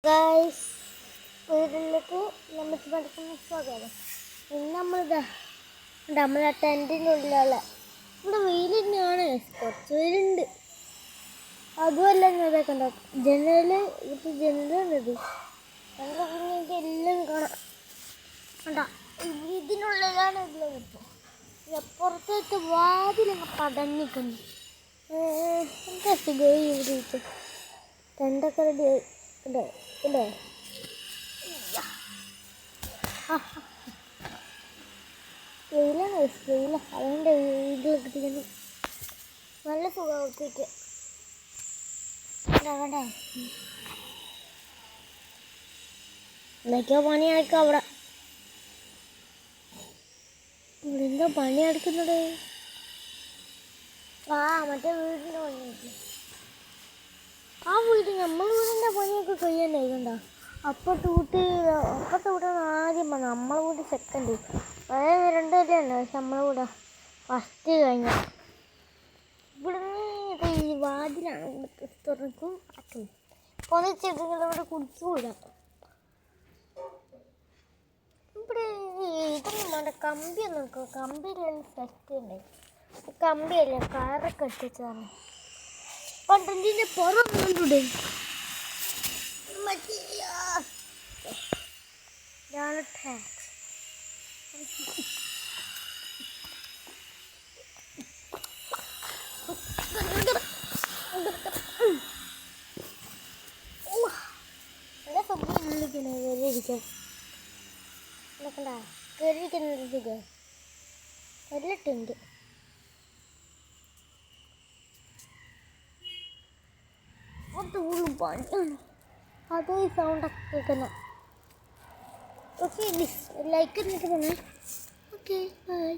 Guys, വീട്ടിലേക്ക് നമ്മൾ പഠിക്കുന്ന സ്വാഗതം. ഇന്ന് നമ്മളെ ടെൻറ്റിനുള്ളിലുള്ള ഇവിടെ വെയിൽ തന്നെയാണ്, കുറച്ച് വെയിലുണ്ട്. അതുമല്ല ഇതൊക്കെ ഉണ്ടാക്കും ജനലുള്ളത് നല്ല കുഞ്ഞിക്ക് എല്ലാം കാണാം. കണ്ടാ ഇതിനുള്ളിലാണ് ഉള്ളത്. ഇപ്പോൾ പുറത്തേക്ക് വാതിലങ്ങ് പടഞ്ഞിക്കുന്നു. എന്താ സുഖം ഇവിടെ ഇട്ട് ടെൻ്റൊക്കെ റെഡി ആയി. ഉണ്ടോ വെയിലാണ്, അതുകൊണ്ട് വീട്ടിലൊക്കെ കിട്ടിക്കുന്നു. നല്ല സുഖം ഒത്തിട്ട് വേണ്ടേ. എന്തൊക്കെയോ പണിയായിരിക്കും അവിടെ. ഇവിടെ എന്തോ പണിയെടുക്കുന്നത്. മറ്റേ വീടിൻ്റെ പണിയായിരിക്കും. ആ വീട് നമ്മൾ വീടിൻ്റെ പണിയൊക്കെ കഴിയാനായി. കണ്ടോ അപ്പുറത്തെ വീട്ടാണ് ആദ്യം പറഞ്ഞത്. നമ്മളെ വീട് സെക്കൻഡ്. അതേ രണ്ടുപേരുണ്ട്. പക്ഷെ നമ്മളെ വീട് ഫസ്റ്റ് കഴിഞ്ഞ. ഇവിടുന്ന് ഈ വാതിലാണ് തുറക്കും അടക്കും. പൊന്നിച്ചിട്ട് ഇവിടെ കുടിച്ചുകൂട. ഇവിടെ ഇതൊന്നും വേണ്ട, കമ്പിയൊന്നും നോക്കുക. കമ്പിയിലെല്ലാം സെറ്റ് ഉണ്ട്. കമ്പിയല്ല കാറൊക്കെ ഇട്ടിച്ചാണ്. പണ്ടിൻ്റെ പുറം കൊണ്ടുവിടെ ഇതാണ് ടാക്സ്. നല്ല സംഭവം വിളിക്കണേ കയറിയിരിക്കാൻ. നോക്കണ്ട, കയറിയിരിക്കുന്നത് സുഖം വല്ലിട്ടുണ്ട്. പണിയാണ് അതേ സൗണ്ടൊക്കെ കേൾക്കുന്നത്. ഓക്കെ, ലൈക്ക് ഇട്ടിട്ട് പോണേ. Okay, by.